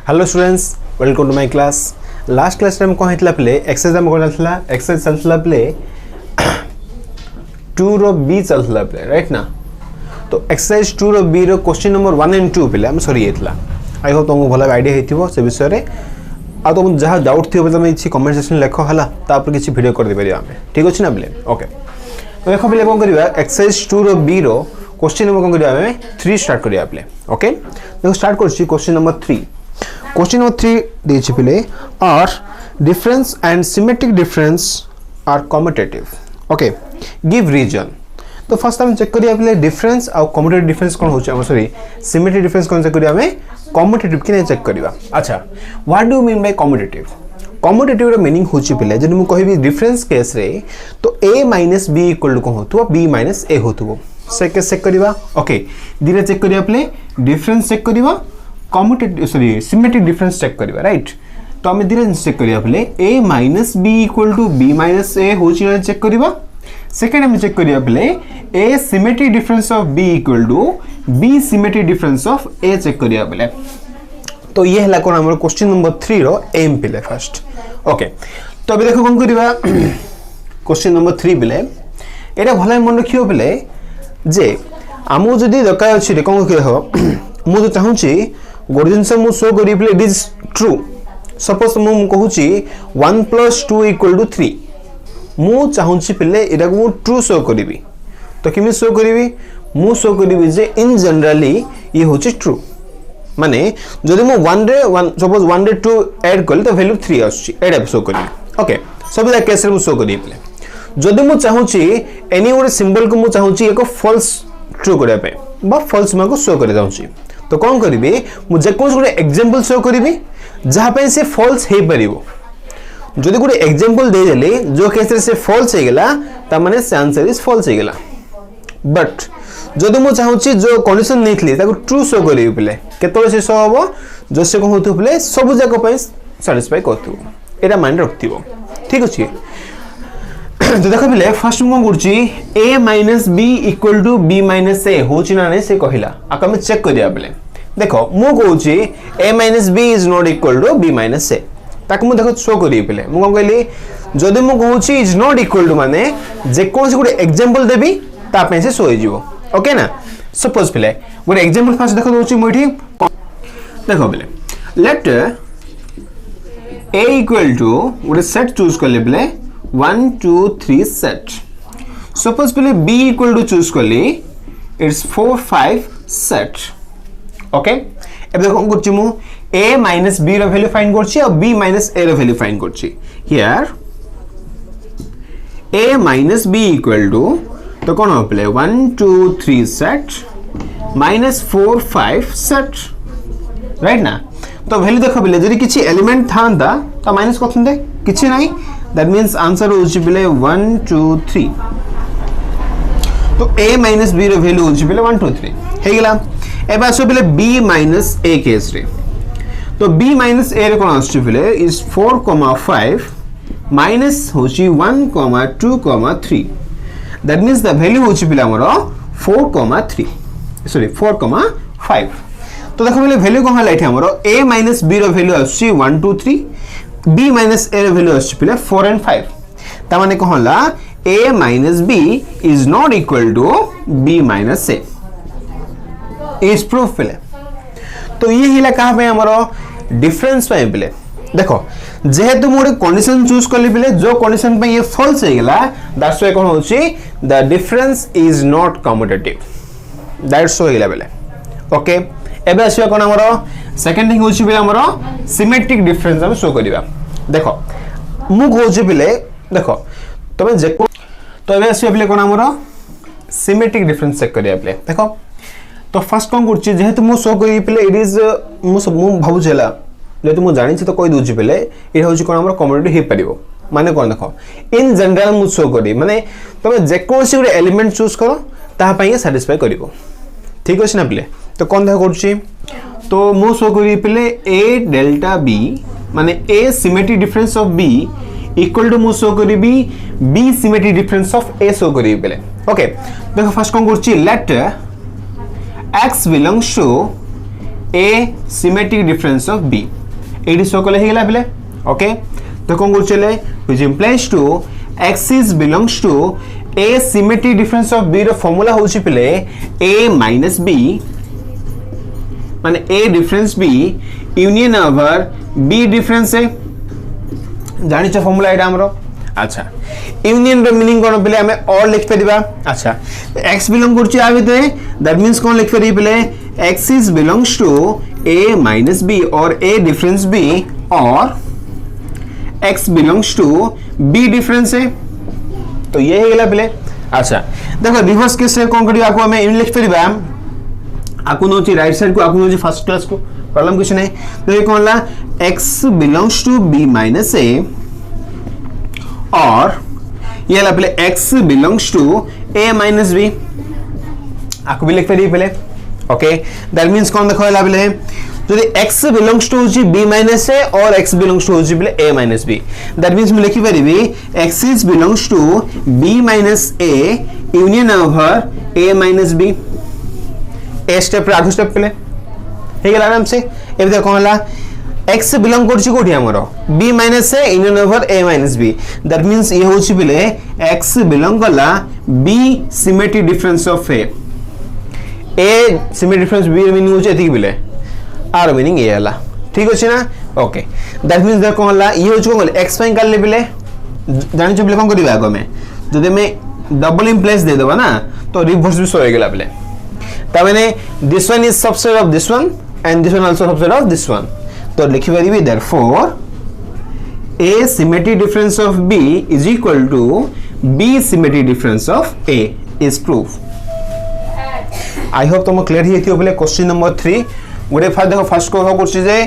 Hello students, welcome to my class. Last class में कौन होता प्ले एक्सरसाइज में कौन चलता एक्सरसाइज चलता प्ले 2 रो बी चलता प्ले राइट ना। तो एक्सरसाइज 2 रो बी रो क्वेश्चन नंबर 1 एंड 2 पे आम सरी जाता। आई होप तुमको भल आइडिया हो से विषय में आ तुम जहाँ डाउट थी तुम किसी कमेंट सेक्शन लिख है किसी वीडियो कर दे आम ठीक अच्छे ना प्ले ओके। तो देख पे कौन करवा एक्सरसाइज 2 रो बी रो क्वेश्चन नंबर कौन करवा 3 स्टार्ट करिया प्ले ओके। देखो स्टार्ट कर क्वेश्चन नंबर 3। क्वेश्चन नंबर 3 देछि पिले are difference and symmetric difference are commutative okay give reason. तो फर्स्ट हम चेक करिया पिले डिफरेंस और कम्यूटेटिव डिफरेंस कौन होछि हम सॉरी सिमेट्रिक डिफरेंस कौन चेक करिया हमें कम्यूटेटिव कि नहीं चेक करिया। अच्छा what do mean by commutative? Commutative row meaning होछि पिले जदि मु कहबी डिफरेंस केस रे तो a - b = cone होतबो b - a होतबो से केस चेक करिया ओके। दिने चेक करिया पिले डिफरेंस चेक करिया commutative sorry symmetric difference check करिया राइट। तो हम दिने चेक करिया पिले a - b = b - a होछि ना चेक करिया। सेकंड हम चेक करिया पिले a symmetric difference of b = b symmetric difference of a check करिया पिले। तो ये हला कोन हमर क्वेश्चन नंबर 3 रो एम पिले फर्स्ट ओके। तो अभी देखो कोन करिवा क्वेश्चन नंबर 3 पिले एटा भले मन रखियो पिले जे आमु जदी दरकार अछि रे कोन कहियो मु तो चाहूची गोटे जिनस मु शो करी पिले इट इज ट्रू। सपोज मु कहूची 1 + 2 = 3 मु चाहूची पिले एटा को ट्रू शो करीबी। तो किमि शो करीबी मु शो करीबी जे इन जनरली ये होची ट्रू माने जदि मु 1 रे 1 सपोज 1 रे 2 ऐड करले तो वैल्यू 3 आछी एटा शो करी ओके। सब दा केस रे मु शो करी पिले जदि मु चाहूची एनी वन सिंबल को मु चाहूची एको फॉल्स ट्रू करिया पे बा फॉल्स मा को शो करि जाउची। तो कौन करिवे मु जे कोन गोटे एग्जांपल शो करिवे जहा पे से फॉल्स हे परिबो। जदि गोटे एग्जांपल दे देले जो केस रे से फॉल्स हे गेला ता माने से आंसर इज फॉल्स हे गेला। बट जदि मु चाहूची जो कंडीशन नेथले ताको ट्रू शो करिवे पिले केतोले से शो हबो जो से कोन होतु पिले सब जाको पे सैटिस्फाई करथु एटा माइंड रखथिबो ठीक अछि। तो देखो पिले फर्स्ट मु करछि a - b = b - a होछि ना नै से कहिला आ कमे चेक करिया पिले। देखो मु कहूछि a - b is not equal to b - a ताक मु देखो शो करिए पिले मु कोन कहली जदि मु कहूछि इज नॉट इक्वल टू माने जे कोन से गुटे एग्जांपल देबी ता पे से शो हो जिवो ओके ना। सपोज पिले गुटे एग्जांपल फर्स्ट देखो दोछि मोठी देखो पिले late a = Gute set choose करले पिले 1 2 3 सेट। सपोज पिले b = चूज करली इट्स 4 5 सेट ओके। अब देखो कोन करछि मु a - b रो वैल्यू फाइंड करछि और b - a रो वैल्यू फाइंड करछि। हियर a - b = तो कोन हो प्ले 1 2 3 सेट -4 5 सेट राइट ना। तो वैल्यू देखो बिले जदि किछि एलिमेंट थांदा तो माइनस करथंदे किछि नाही दैट मींस आंसर होछि बिले 1 2 3। तो a - b रो वैल्यू होछि बिले 1 2 3 हे गेला। एबा सो बिले b - a केस रे तो b - a रे कोन आछि बिले इज 4 5 माइनस होछि 1 2 3 दैट मींस द वैल्यू होछि बिले हमरो 4 3 सॉरी 4 5। तो देखो बिले वैल्यू कोन हला एठी हमरो a - b रो वैल्यू आछि 1 2 3 b - a रो वैल्यू आछि बिले 4 and 5 ता माने कोन हला a - b is not equal to b - a is proof पिले। तो ये हिला कहा पे हमरो डिफरेंस पे पिले देखो जेहेतु मोर कंडीशन चूज करली पिले जो कंडीशन पे ये फॉल्स हे गेला दैट्स व्हाई कोन होची the difference is not commutative that's हो गेला पिले ओके। एबे आसीबा कोन हमरो सेकंड थिंग होची पिले हमरो सिमेट्रिक डिफरेंस हम शो करबा। देखो मु कहूची पिले देखो तमे जे तो एबे आसीबा पिले कोन हमरो सिमेट्रिक डिफरेंस चेक करबा पिले। देखो तो फर्स्ट कौन करछि जेहेतु मु शो करी पिले इट इज मु भाबु छला जेहेतु मु जानि छी तो कहि दोछि पिले इ होछि कोन हमर कम्यूनिटी हे परिबो माने कोन देखो इन जनरल मु शो करी माने तमे जे कोनसी गुटे एलिमेंट चूज करो ता पई सैटिस्फाई करिवो ठीक अछि ना पिले। तो कोन देखो करछि तो मु शो करी पिले a डेल्टा b माने a symmetric difference of b equal to मु शो करिबी b symmetric difference of a show करिबी बेले ओके देखो फर्स्ट कोन करछि let x belongs to a symmetric difference of b एडी शो करले हे गेला बेले ओके तो कोन करछले which implies to x is belongs to a symmetric difference of b रो फार्मूला होछि बेले a minus b माने a difference b union over b difference है जानि छ फार्मूला एटा हमरो अच्छा यूनियन रो मीनिंग कोन बेले हमें और लिख परिबा अच्छा x बिलोंग करछि आ भीतर दैट मींस कोन लिख परिबे बेले x is belongs to a minus b और a डिफरेंस b और x belongs to b difference है तो ये है गेला बेले अच्छा देखो रिवर्स केस रे कोन करियो आको हमें इन लिख परिबा आको नोची राइट साइड को आको नोची फर्स्ट क्लास को प्रॉब्लम कुछ नहीं तो ये कौन ला x belongs to b minus a और ये ला पहले x belongs to a minus b आको भी लिख पे दी पहले ओके दैट मींस कौन देखो ला पहले जो x belongs to होची b minus a और x belongs to होची पहले a minus b that means मैं लिखी परिबी x is belongs to b minus a union over a minus b a step आगु स्टेप पहले हे गेला आराम से ए देखो होला x बिलोंग करछि कोठी हमरो b minus a union over a minus b that means ये होछि पहले x बिलोंग कला b symmetric difference of a symmetric difference b meaning होछि एतिक पहले आर मीनिंग ए हला ठीक अछि ना ओके दैट मींस देखो होला ये होछि कोन x फाइन कर ले पहले जानि छ पहले कोन करिबा आगो में जदि मैं डबल इंप्लाइज दे देबा ना तो रिवर्स भी सो हो गेला पहले तबने this one is subset of this one and this one also subset of this one तो लिखि परिबी therefore a symmetric difference of b is equal to b symmetric difference of a is proof I hope तुम clear ही थियो बोले question number 3 गोटे fast देखो first को करछि जे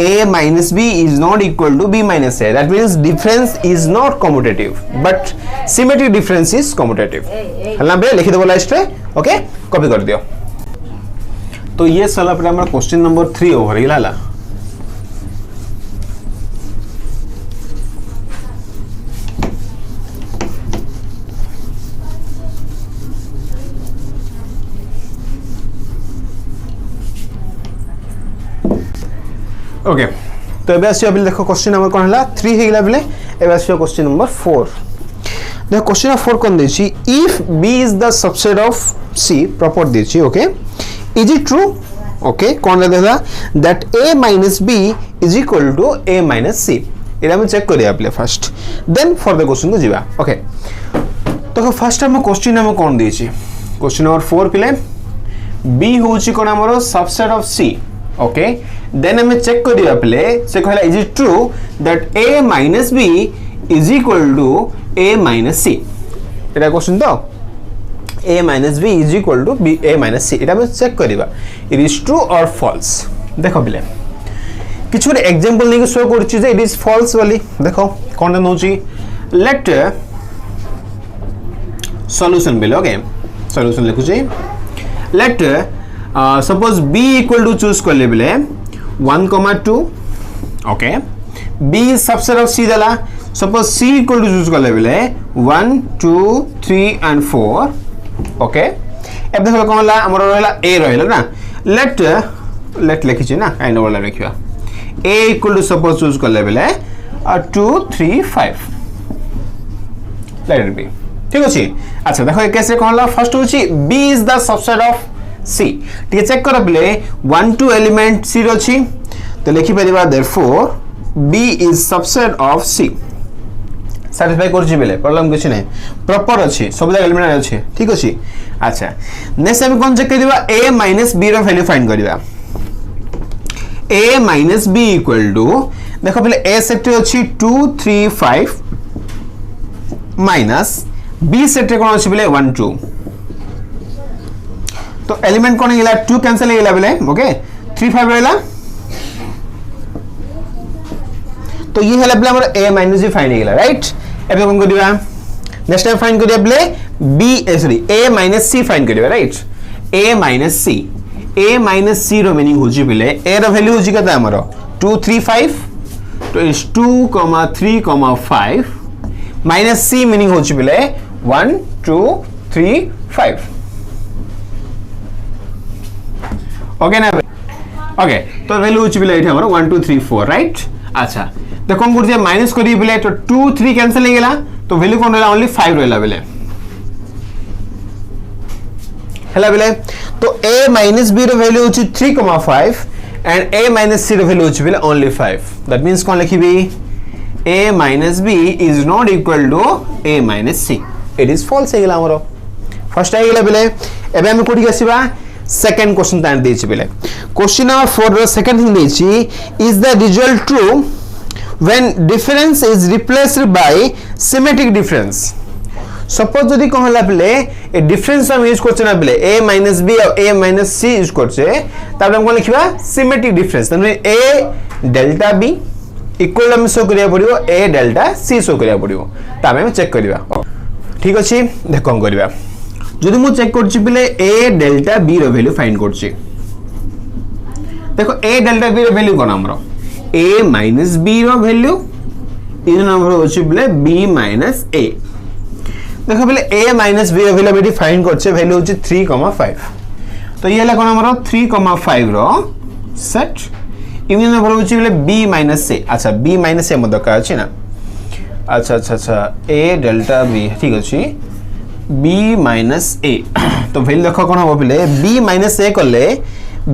a minus b is not equal to b minus a that means difference is not commutative but symmetric difference is commutative हला बे लिखि देबो लास्ट रे ओके कॉपी कर दियो तो ये साला पर हमारा क्वेश्चन नंबर 3 ओवर ही लाला ओके तो एबे आसी अबे देखो क्वेश्चन नंबर कोन हला 3 हे गेला बेले एबे आसी क्वेश्चन नंबर 4 देखो क्वेश्चन नंबर 4 कोन देछि if b is the subset of c proper देछि okay is it true okay कौन देला that a minus b is equal to a minus c एरा हम चेक करिया पले first then for the question को जीवा ओके तो फर्स्ट हम क्वेश्चन हम कौन देछि क्वेश्चन नंबर 4 पले b होछि कोन हमरो subset of c okay then हम चेक करिया पले से कहला is it true that a minus b is equal to a minus c era question तो a minus b is equal to b a minus c एटा हम check करिबा it is true or false देखो बिले किछु example नै show करछि जे it is false वाली देखो कोन नोची लेट सॉल्यूशन बिले ओके सॉल्यूशन लिखु छी let suppose b equal to choose कर ले बिले 1, 2 okay b subset of c देला suppose c equal to choose कर ले बिले 1, 2, 3 and 4 ओके अब देखो कोन ला हमर रहला a रहला ना लेट लिखि छी ना काइंड वाला रखिया a equal to suppose choose कर ले बेले 2, 3, 5 लेट इट बी ठीक अछि अच्छा देखो ए कैसे कोन ला फर्स्ट होची b is the subset of c ठीक चेक कर बेले 1, 2 एलिमेंट c अछि तो लिखि परिबा therefore b is subset of c satisfy करछि बेले प्रॉब्लम कुछ नहीं प्रॉपर अछि सब जगह एलिमेंट अछि ठीक अछि अच्छा नेक्स्ट हम कोन चेक करबा a minus b रो वैल्यू फाइंड करबा a minus b equal to देखो पहले a सेट अछि 2, 3, 5 माइनस b सेट कोन अछि बेले 1, 2 तो एलिमेंट कोन गेला 2 कैंसिल गेला बेले ओके 3, 5 रहला तो ये हेला बेले हमर a minus b फाइंड गेला राइट एबे कोन करिबा नेक्स्ट टाइम फाइंड करिया बेले b sorry a minus c find करिबा राइट a minus c रो मीनिंग होजी बेले a रो वैल्यू होजी कता हमरो 2, 3, 5 तो इज 2, 3, 5 माइनस सी मीनिंग होची बिले 1 2 3 5 ओके ना ओके तो वैल्यू होची बिले एठी हमर 1 2 3 4 राइट अच्छा देखो हम गुड जे माइनस करी बिले तो 2 3 कैंसिल हो गेला तो वैल्यू कोन रहला ओनली 5 रहला बिले हला बिले तो a minus b रो वैल्यू होची 3,5 and a minus c रो वैल्यू होची बिले ओनली 5 दैट मींस कोन लिखिबी a minus b is not equal to a minus c it is false हे गेला हमरो फर्स्ट आ गेला बिले एबे हम कोठी आसीबा सेकंड क्वेश्चन तान देछि बिले क्वेश्चन नंबर 4 रो सेकंड थिंग देछि is the result true when difference is replaced by symmetric difference suppose जदि कहला बिले ए डिफरेंस हम यूज करछना बिले a minus b और a minus c यूज करछे तब हम कोन लिखबा सिमेट्रिक डिफरेंस तने a डेल्टा b इक्वल हम शो करिया पड़ियो a डेल्टा c शो करिया पड़ियो तब हम चेक करिवा ठीक अछि देखो हम करिवा जदि मु चेक करछि बिले a डेल्टा b रो वैल्यू फाइंड करछि देखो a डेल्टा b रो वैल्यू कोन हमरो a minus b रो वैल्यू इन नंबर होछि बिले b minus a देखो बिले a minus b रो वैल्यू हम फाइंड करछे वैल्यू होछि 3,5 तो ये हला कोन हमरो 3,5 रो सेट इवन नंबर होछि बिले b minus a अच्छा b minus a मदका अछि ना अच्छा अच्छा अच्छा a डेल्टा b ठीक अछि b minus a तो वैल्यू देखो कोन हो बिले b minus a करले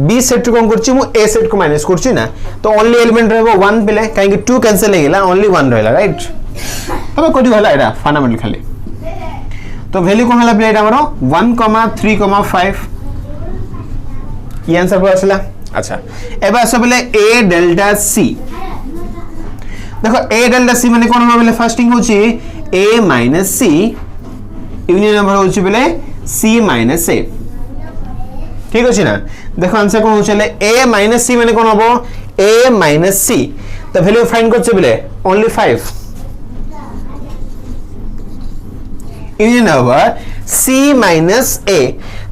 b सेट कोन करछि मु a सेट को माइनस करछि ना तो ओनली एलिमेंट रहबो 1 बिले काहे कि 2 कैंसिल हे गेला ओनली 1 रहला राइट तबे कोडी होला एटा फंडामेंटल खाली तो वैल्यू कोन होला बिले एटा हमरो 1,3,5 ये आंसर को आसला अच्छा एबे आसो बिले a डेल्टा c देखो a डेल्टा c माने कोन हो बिले फर्स्टिंग होची a minus c union number होची बिले c minus a ठीक अछि ना देखो आंसर कोन होचले a minus c माने कोन होबो a minus c तो वैल्यू फाइंड करछे बिले only 5 union number c minus a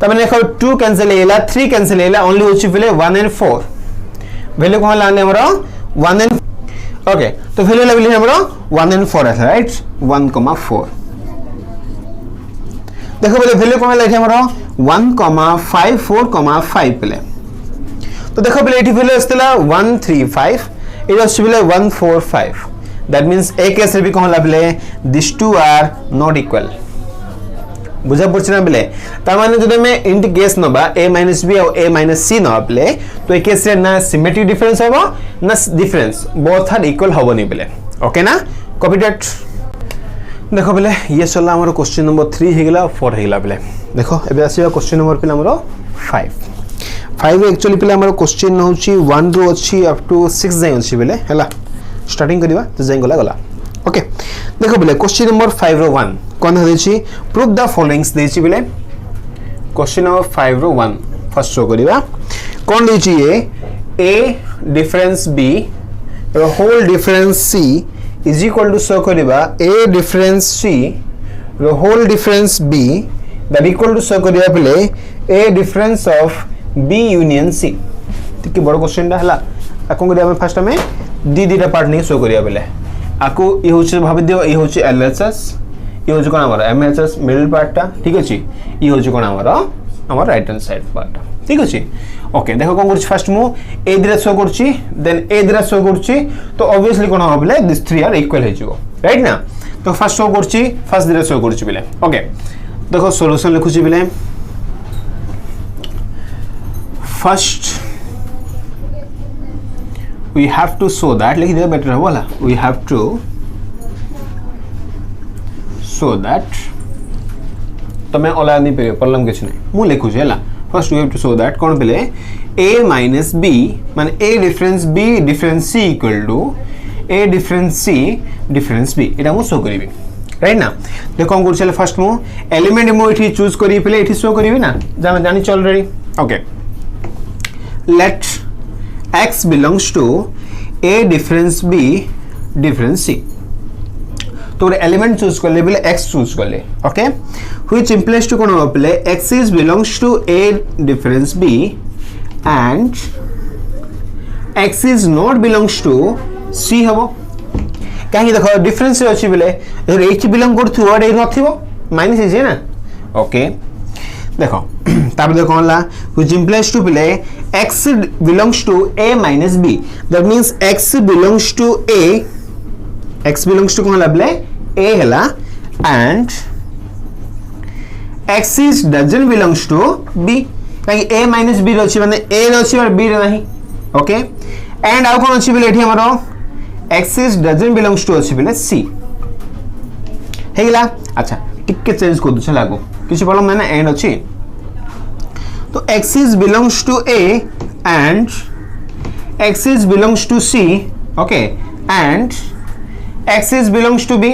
त माने देखो 2 कैंसिल हेला 3 कैंसिल हेला ओनली होची बिले 1 and 4 वैल्यू कोन लाने हमरो 1 and ओके तो वैल्यू लेवल हमरो 1 and 4 है राइट 1,4 देखो बोले वैल्यू कोन लाइथे हमरो 1,54,5 पले तो देखो बोले एठी वैल्यू आस्तला 135 इट वाज बिले 145 दैट मींस ए केस रे भी कोन लाबले this two are not equal बुझा पड़छना बिले त माने जदि में इंट केस नबा a minus b और a minus c न अपले तो ए केस रे ना सिमेट्रिक डिफरेंस होबो ना डिफरेंस बोथ आर इक्वल होबो नि बिले ओके ना कॉपी दैट देखो बिले ये चला हमरो क्वेश्चन नंबर 3 हे गेला 4 हे गेला बिले देखो एबे आसीबा क्वेश्चन नंबर पिला हमरो 5 एक्चुअली पिला हमरो क्वेश्चन होची 1 रो अछि अप टू 6 जाय अछि बिले हला स्टार्टिंग करिवा तो जाय गला ओके देखो बिले क्वेश्चन नंबर 5 रो 1 कोन हेछि प्रूव द फॉलोइंग्स देछि बिले क्वेश्चन नंबर 5 रो 1 फर्स्ट शो करिवा कोन देछि ए a डिफरेंस b रो whole difference c is equal to show करिवा a डिफरेंस c रो whole difference b that equal to show करिया बिले a difference of b union c ठीक बड़ क्वेश्चन दा हला आको करिया हम फर्स्ट में दी दा पार्ट नहीं शो करिया बिले आको ये होछि भाबि दियो ये होछि LHS ये होछि कोन हमर MHS मिडिल पार्टटा ठीक अछि ये होछि कोन हमर राइट हैंड साइड पार्ट ठीक अछि ओके देखो कोन करछि फर्स्ट मु ए दिरा शो करछि देन ए दिरा शो करछि तो ऑब्वियसली कोन होबले दिस 3 आर इक्वल हे जिवो राइट ना तो फर्स्ट शो करछि फर्स्ट दिरा शो करछि बिले ओके देखो सॉल्यूशन लिखुछि बिले first we have to show that लिख दिया बेटर होला we have to show that तो मैं ओला नहीं पे प्रॉब्लम कुछ नहीं मु लिखु छला first we have to show that कोन पले a minus b माने a difference b difference c equal to a difference c difference b एटा मु शो करिवि राइट ना देखो हम करछले फर्स्ट मु एलिमेंट मु इठी चूज करि पले इठी शो करिवि ना जानि चल ready okay let x belongs to a difference b difference c तो एलिमेंट चूज कर ले बिले x चूज कर ले ओके व्हिच इंप्लाइज टू कोन होबले x is belongs to a difference b and x is not belongs to c हबो कहीं देखो डिफरेंस अच्छी बेले एच बिलोंग करथुव एट नथिबो माइनस इज ना ओके देखो तापर देखो होला व्हिच इंप्लाइज टू बेले x belongs to a minus b that means x belongs to a x belongs to कोन बेले a हला and x is doesn't belongs to b कहीं a minus b रछि माने a रछि और b रे नाही okay and आउ कोन अछि बेले एठी हमरो x is doesn't belongs to अछि बेले c हे गेला अच्छा टिके चेंज कर दछ लागो किछ प्रॉब्लम नै ना एंड अछि तो x is belongs to a and x is belongs to c okay and x is belongs to b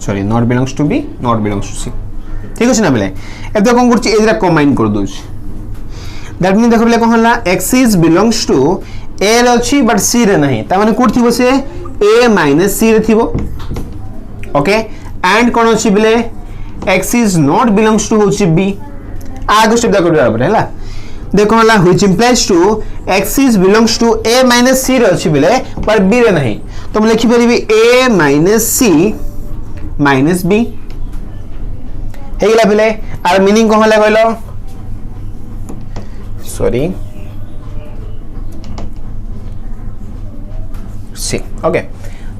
sorry not belongs to b not belongs to c ठीक अछि ना बेले एतो कोन करछि एजरा कंबाइन कर दोछ दैट मीन देखो बेले कोन हला x is belongs to a रे अछि बट c रे नहीं ता माने कोन थिबो से a minus c रे थिबो ओके एंड कोन अछि बेले x is not belongs to होछि b आगो स्टेप दा करबा बरे हला देखो हला which implies to x is belongs to a minus c रे अछि बेले पर b रे नहीं तो हम लिखि परिबी a minus c minus b हे गेला बेले आर मीनिंग कोन हला कहलो सॉरी सी ओके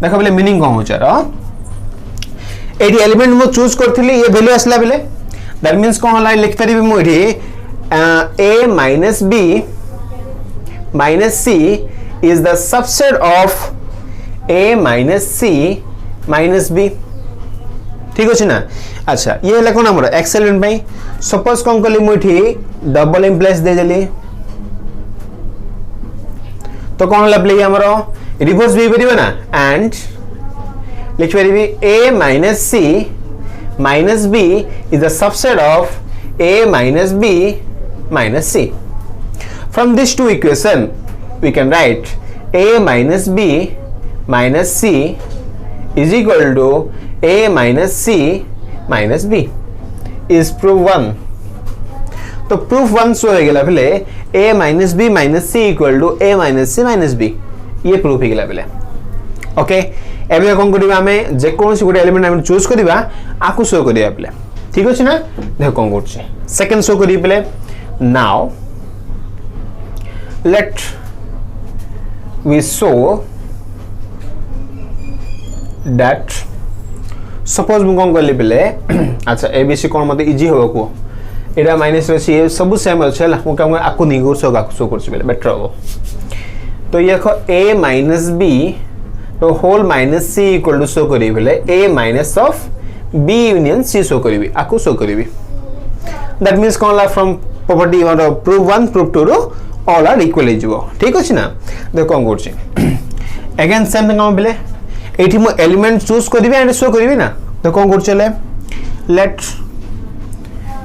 देखो बेले मीनिंग कोन होचार एडी एलिमेंट मो चूज करथिली ये वैल्यू असला बेले दैट मींस कोन हला लिख परिबी मो AD a minus b minus c is the subset of a minus c minus b ठीक अछि ना अच्छा ये हला कोन हमर x एलिमेंट पई सपोज कोन कली मो एठी डबल इंप्लाइज दे देली तो कोन हला प्ले हमर रिवर्स भी परिबे ना एंड लिख परिबी a minus c minus b is the subset of a minus b minus c from these two equation we can write a minus b minus c is equal to a minus c minus b is proof 1 तो proof 1 सो हो गेला बेले a minus b minus c equal to a minus c minus b ये proof हो गेला बेले okay एबे कोन करिबा हमें जे कोन से गुटे एलिमेंट हम चूज करिबा आकु शो करिया बेले ठीक अछि ना देखो कोन करछि सेकंड शो करि बेले now let we show that suppose मु कोन करली बेले अच्छा abc कोन मते इजी होबो को एटा माइनस रे सी सब सेम अछि ला मु काम आकु नि गुर शो करछि बेले बेटर होबो तो ये देखो a minus b तो whole minus c equal to show करी बेले a minus of b union c show करी आकु शो करी दैट मींस कोन ला फ्रॉम प्रॉपर्टी और प्रूफ 1 प्रूफ 2 रो ऑल आर इक्वल हिजबो ठीक अछि ना देखो कोन करछि अगेन सेम थिंग हम बेले एठी मो एलिमेंट चूज करबी एंड शो करबी ना तो कोन करछले लेट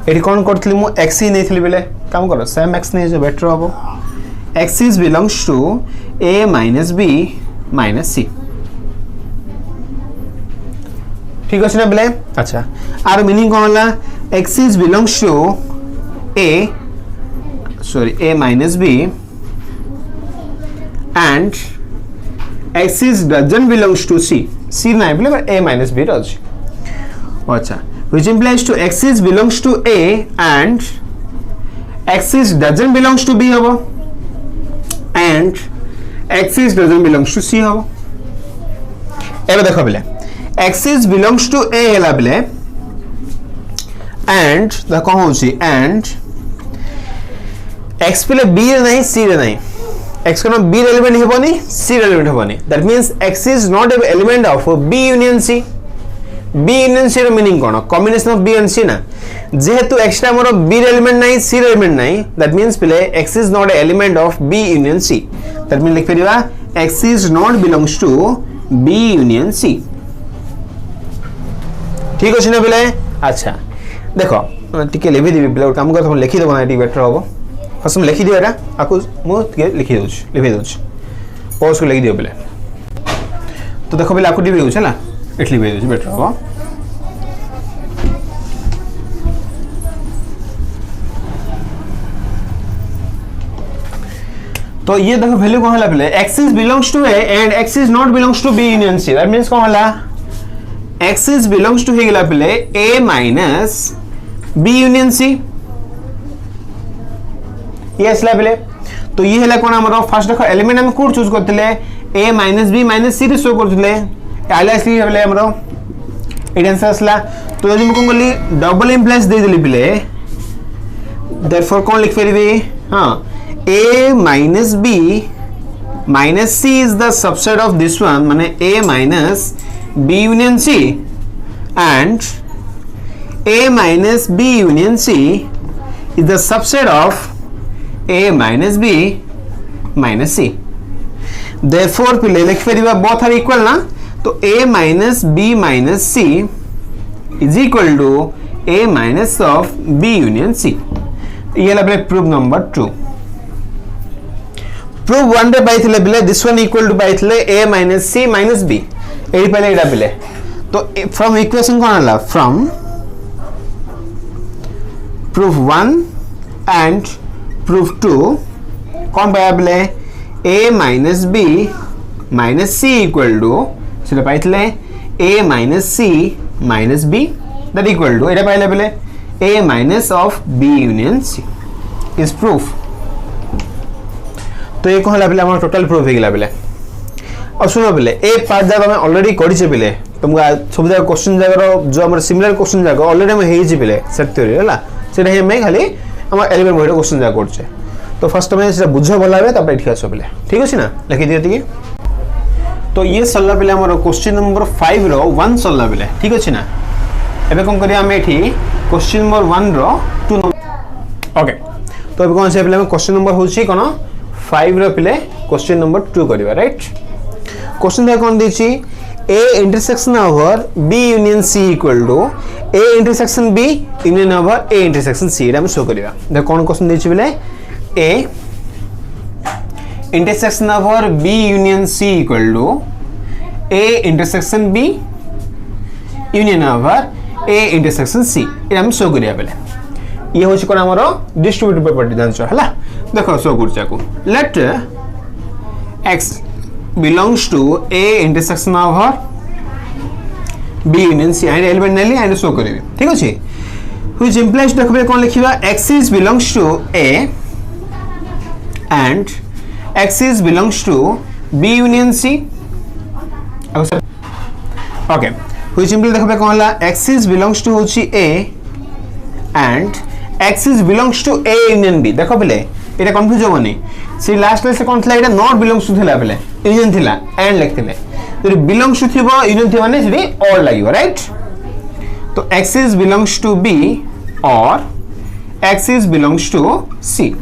एठी कोन करथली मो x नेथली बेले काम करो सेम x ने जो बेटर होबो x is belongs to a minus b minus c ठीक अछि ना बेले अच्छा आर मीनिंग कोन होला x is belongs to a minus b and x is doesn't belongs to c ना बेले a minus b रछि अच्छा which implies to x is belongs to a and x is doesn't belongs to b होबो and x is doesn't belongs to c होबो एबे देखो बेले x is belongs to a हला बेले and द कोन होछि and x बेले b रे नहीं c रे नहीं x कोन b एलिमेंट हेबोनी c एलिमेंट हेबोनी that means x is not an element of b union c b union c रो मीनिंग कोन combination of b and c ना जेहेतु एक्स्ट्रा मोर b एलिमेंट नहीं c एलिमेंट नहीं that means बेले x is not an element of b union c that mean लिख परिबा x is not belongs to b union c ठीक अछि ना बेले अच्छा देखो टिके लेबी देबी बेले काम कर हम लिखि देबो ना टिके बेटर होबो फसम लिखि दियो एटा आकु मो टिके लिखि दोछ लिखि दोछ पॉज को लिखि दियो बेले तो देखो बेले आकु टिके होछ ना एटली बे दोछ बेटर होबो तो ये देखो वैल्यू कौन है पहले x belongs to a and x not belongs to b union c that means कौन है एक्सिस बिलोंग्स टू हेगला पहले a minus b union c ये असला पहले तो ये हैला कोन हमरो फर्स्ट देखो एलिमेंट हम कोड चूज करथिले a minus b minus c रे शो करथिले आले असली पहले हमरो एट आंसर असला तो जदि म कोन गली डबल इंप्लाइज दे देली पहले देयरफॉर कोन लिख फेरबी हां a minus b minus c is the subset of this one माने a minus b union c and a minus b union c is the subset of a minus b minus c therefore पहले लिख फेरिबा both are equal ना तो a minus b minus c is equal to a minus of b union c ये ला proof number 2 proof 1 रे पाइथिले बिले this one equal to पाइथिले a minus c minus b एडी पहले एडा बिले तो फ्रॉम इक्वेशन कोन आला फ्रॉम प्रूफ 1 एंड प्रूफ 2 कौन पाया बिले a minus b minus c equal to सेटा पाइथिले a minus c minus b that equal to एडा पाइले बिले a minus of b union c is proof तो ये कहला बिले हमर टोटल प्रूफ हे गेला बिले और सुनो बिले ए पार्ट जब हम ऑलरेडी करि छे बिले तुमका सब जगह क्वेश्चन जगह जो हमर सिमिलर क्वेश्चन जगह ऑलरेडी हम हेइ छे बिले सेट थ्योरी हला सेटा हे मैं खाली हमर एलिमेंट मोड क्वेश्चन जगह करछे तो फर्स्ट में सेटा बुझो बोलाबे तब ठीक आछो बिले ठीक अछि ना लिखि दियो तिके तो ये सल्ला बिले हमर क्वेश्चन नंबर 5 रो 1 सल्ला बिले ठीक अछि ना एबे कोन करिया हम एठी क्वेश्चन नंबर 1 रो 2 ओके तो एबे कोन से बिले हम क्वेश्चन नंबर होछि कोन 5 रो पिले क्वेश्चन नंबर 2 करिवा राइट क्वेश्चन दे कोन दिछि a intersection over b union c equal to a intersection b union over a intersection c एटा हम शो करिवा दे कोन क्वेश्चन दिछि बिले a intersection over b union c equal to a intersection b union over a intersection c एटा हम show करिया बिले ये होछि कोन हमरो डिस्ट्रीब्यूटिव प्रॉपर्टी जानछो हला देखो शो करछा को let x belongs to a intersection over b union c and element नेली एंड शो करिवे ठीक अछि व्हिच इंप्लाइज देखबे कोन लिखिबा x is belongs to a and x is belongs to b union c okay which implies देखबे कोन हला x is belongs to होछि a and x is belongs to a union b देखो बिले एटा confuse होबनी सी last से कोन थला एटा not belongs to थला बिले union थला एंड लिखथिले तो बिलोंग्स टू थिबो यूनियन थिबा ने सेठी और लागिवो राइट तो x is belongs to b और x is belongs to c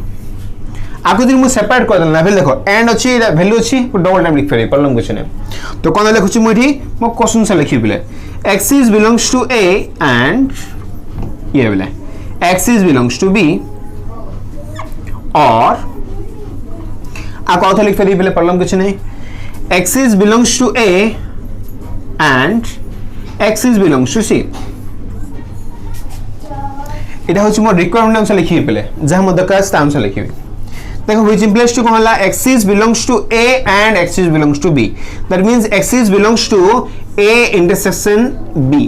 आको दिन मु सेपरेट कर देना फिर देखो एंड अछि वैल्यू अछि डबल टाइम लिख फेरे प्रॉब्लम कुछ नै तो कोन लिखु छि मुठी मो क्वेश्चन से लिखि बिले x is belongs to a and ये बिले x is belongs to b और आको author लिख फेरी पहले प्रॉब्लम कुछ नहीं x is belongs to a and x is belongs to c इटा होछि मोर रिक्वायरमेंट अनुसार लिखि पहले जहां म दरकार स्टाम से लिखि देखो व्हिच इंप्लाइज टू कहला x is belongs to a and x is belongs to b that means x is belongs to a intersection b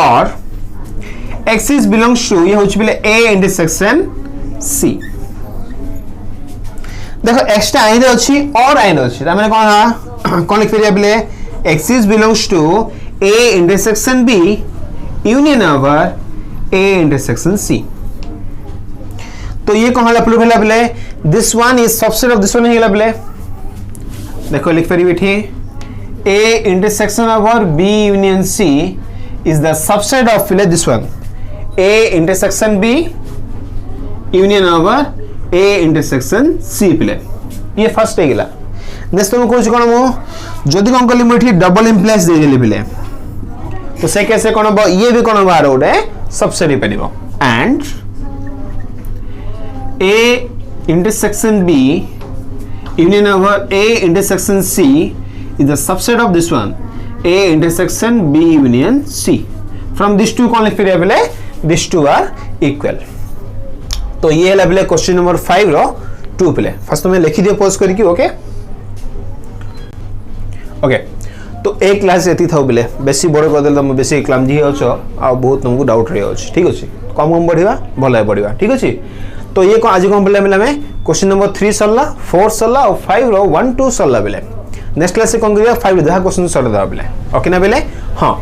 और x is belongs to ये होछि पहले a intersection c देखो एक्स्ट्रा आइन अछि और आइन अछि त माने कोन लिख फेरिया पहले x is belongs to a intersection b union over a intersection c तो ये कहला प्रूफ होला पहले this one is subset of this one हेला पहले देखो लिख फेरि बैठी a intersection over b union c is the subset of पहले this one a intersection b union over a intersection c पहले ये फर्स्ट हे गेला नेक्स्ट तुम कोच कोन मो जदी कोन कली मुठी डबल इंप्लाइज दे देली पहले तो से कैसे कोन बा ये भी कोन बार ओडे सबसेट हे परिबो and a intersection b union over a intersection c is the subset of this one a intersection b union c from these two कोन लिख फेरिया पहले these two are equal तो ये है क्वेश्चन नंबर 5 रो 2 पिले फास्ट तुम लिखि दियो पॉज करके ओके ओके तो एक क्लास एति थाउ बिले बेसी बड़ कर देल तुम बेसी क्लमजी होछ आ बहुत तुमको डाउट रे होछ ठीक अछि कम कम बढ़िबा भल है बढ़िबा ठीक अछि तो ये आज कौन पढ़ले मिला में क्वेश्चन नंबर 3 सरला 4 सरला और 5 रो 1 2 सरला बिले नेक्स्ट क्लास से कौन करिया 5 जहाँ क्वेश्चन सर दबा बिले ओके ना बिले हाँ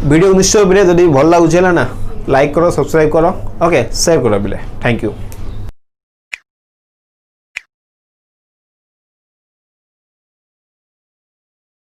वीडियो निश्चय बिले जदि भल लागुला ना लाइक करो सब्सक्राइब करो ओके शेयर करो बिले थैंक यू।